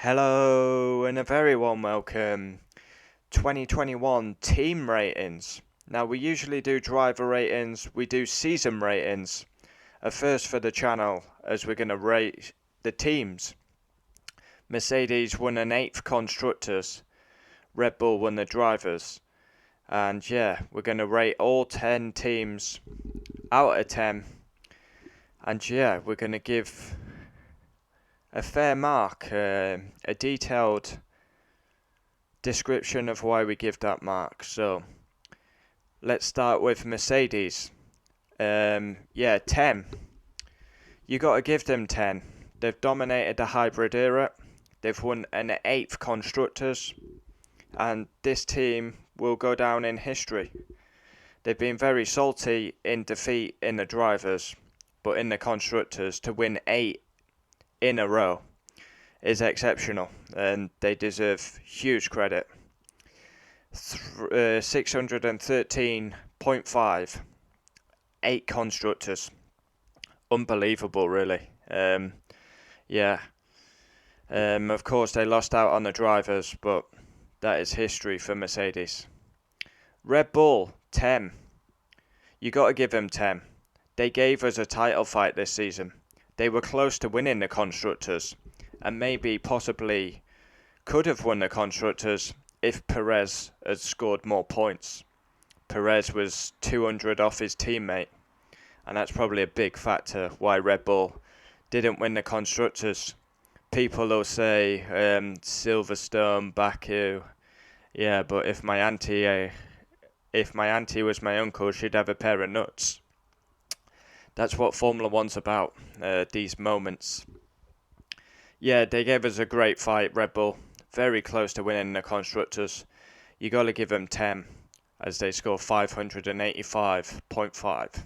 Hello and a very warm welcome. 2021 team ratings. Now we usually do driver ratings, we do season ratings. A first for the channel as we're going to rate the teams. Mercedes won an 8th constructors. Red Bull won the drivers. And yeah, we're going to rate all 10 teams out of 10. And yeah, we're going to give a fair mark, a detailed description of why we give that mark. So let's start with Mercedes. 10. You got to give them 10. They've dominated the hybrid era. They've won an 8th constructors, and this team will go down in history. They've been very salty in defeat in the drivers, but in the constructors to win 8 in a row is exceptional, and they deserve huge credit. 613.5, 8 constructors. Unbelievable, really. Of course, they lost out on the drivers, but that is history for Mercedes. Red Bull, 10. You got to give them 10. They gave us a title fight this season. They were close to winning the constructors, and maybe possibly could have won the constructors if Perez had scored more points. Perez was 200 off his teammate, and that's probably a big factor why Red Bull didn't win the constructors. People will say Silverstone, Baku, yeah, but if my auntie was my uncle, she'd have a pair of nuts. That's what Formula One's about, these moments. Yeah, they gave us a great fight, Red Bull. Very close to winning the constructors. You got to give them 10, as they score 585.5.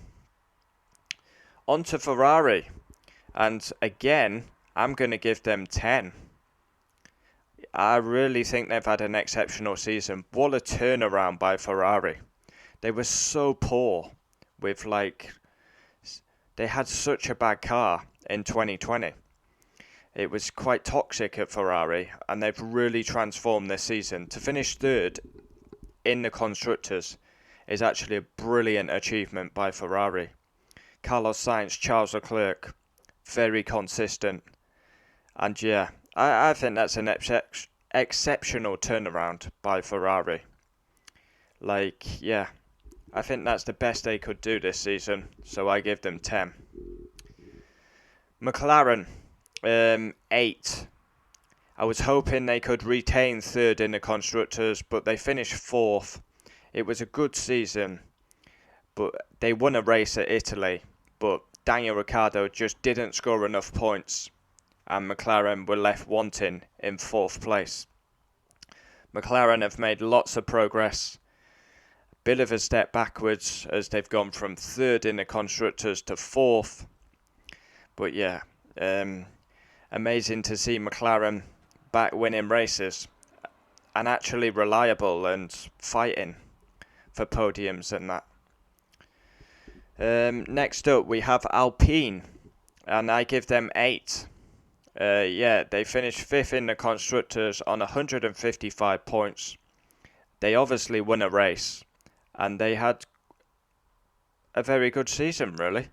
On to Ferrari, and again, I'm going to give them 10. I really think they've had an exceptional season. What a turnaround by Ferrari. They were so poor with they had such a bad car in 2020. It was quite toxic at Ferrari, and they've really transformed this season. To finish third in the constructors is actually a brilliant achievement by Ferrari. Carlos Sainz, Charles Leclerc, very consistent. And yeah, I think that's an exceptional turnaround by Ferrari. I think that's the best they could do this season, so I give them 10. McLaren, 8. I was hoping they could retain third in the constructors, but they finished 4th. It was a good season, but they won a race at Italy, but Daniel Ricciardo just didn't score enough points, and McLaren were left wanting in 4th place. McLaren have made lots of progress. Bit of a step backwards as they've gone from 3rd in the constructors to 4th. But yeah, amazing to see McLaren back winning races and actually reliable and fighting for podiums and that. Next up we have Alpine, and I give them 8. They finished 5th in the constructors on 155 points. They obviously won a race, and they had a very good season, really.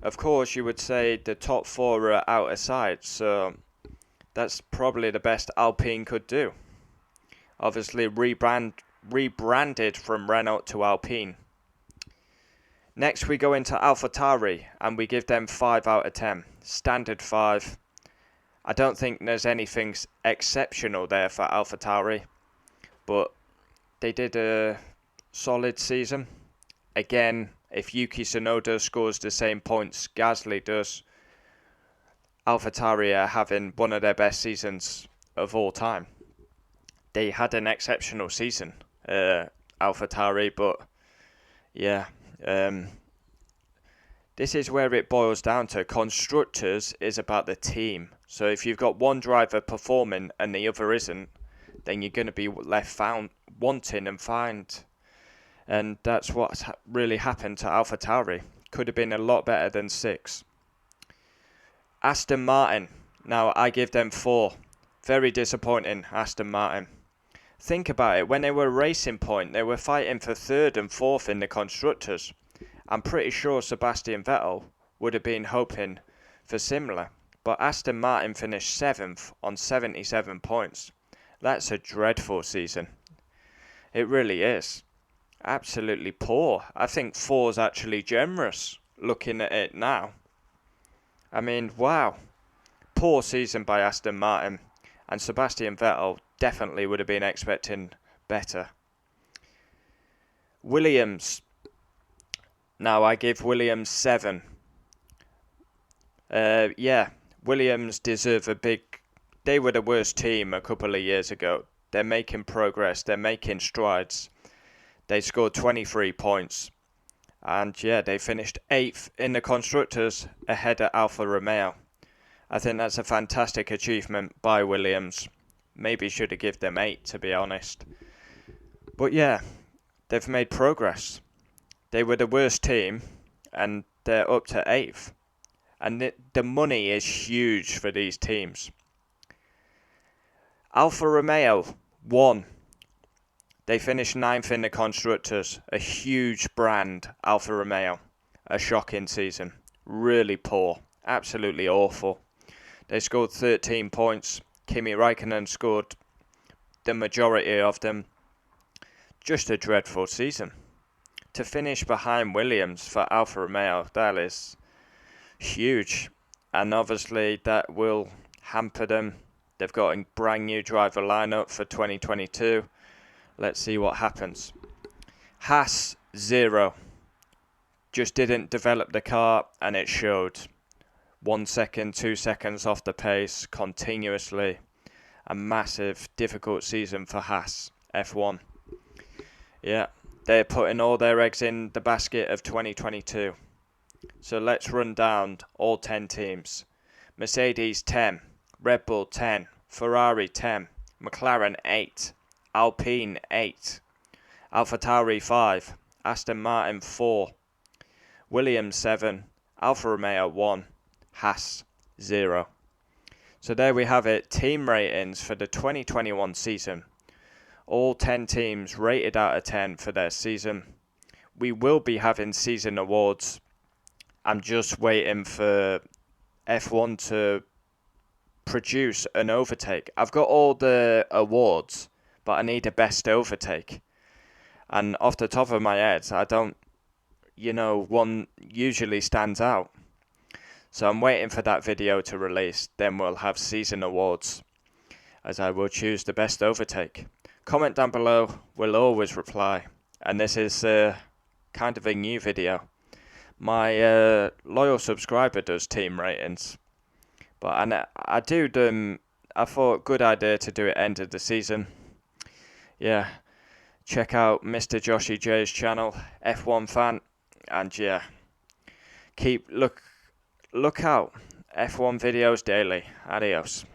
Of course, you would say the top 4 are out of sight, so that's probably the best Alpine could do. Obviously, rebranded from Renault to Alpine. Next, we go into Alfatari, and we give them 5 out of 10. Standard 5. I don't think there's anything exceptional there for Alfatari, but they did a solid season. Again, if Yuki Tsunoda scores the same points Gasly does, Alfatari are having one of their best seasons of all time. They had an exceptional season, Alfatari, but yeah, this is where it boils down to. Constructors is about the team. So if you've got one driver performing and the other isn't, then you're going to be left wanting and find. And that's what's really happened to Alfatari. Could have been a lot better than 6. Aston Martin. Now, I give them 4. Very disappointing, Aston Martin. Think about it, when they were Racing Point, they were fighting for 3rd and 4th in the Constructors. I'm pretty sure Sebastian Vettel would have been hoping for similar, but Aston Martin finished 7th on 77 points. That's a dreadful season. It really is. Absolutely poor. I think 4 is actually generous, looking at it now. I mean, wow. Poor season by Aston Martin, and Sebastian Vettel definitely would have been expecting better. Williams. Now I give Williams 7. Williams deserve a big... They were the worst team a couple of years ago. They're making progress. They're making strides. They scored 23 points. And yeah, they finished 8th in the Constructors ahead of Alfa Romeo. I think that's a fantastic achievement by Williams. Maybe should have given them 8, to be honest. But yeah, they've made progress. They were the worst team, and they're up to 8th. And the money is huge for these teams. Alfa Romeo won. They finished 9th in the Constructors. A huge brand, Alfa Romeo. A shocking season. Really poor. Absolutely awful. They scored 13 points. Kimi Räikkönen scored the majority of them. Just a dreadful season. To finish behind Williams for Alfa Romeo, that is huge. And obviously that will hamper them. They've got a brand new driver lineup for 2022. Let's see what happens. Haas, 0. Just didn't develop the car, and it showed. 1 second, 2 seconds off the pace continuously. A massive, difficult season for Haas, F1. Yeah, they're putting all their eggs in the basket of 2022. So let's run down all 10 teams. Mercedes 10, Red Bull 10, Ferrari 10, McLaren 8, Alpine 8, Alfatari 5, Aston Martin 4, Williams 7, Alfa Romeo 1, Haas 0. So there we have it, team ratings for the 2021 season. All 10 teams rated out of 10 for their season. We will be having season awards. I'm just waiting for F1 to produce an overtake. I've got all the awards, but I need a best overtake. And off the top of my head, I don't, one usually stands out. So I'm waiting for that video to release. Then we'll have season awards, as I will choose the best overtake. Comment down below, we'll always reply. And this is kind of a new video. My loyal subscriber does team ratings. But I do them, I thought good idea to do it end of the season. Yeah, check out Mr. Joshy J's channel, F1 fan. And yeah, look out, F1 videos daily. Adios.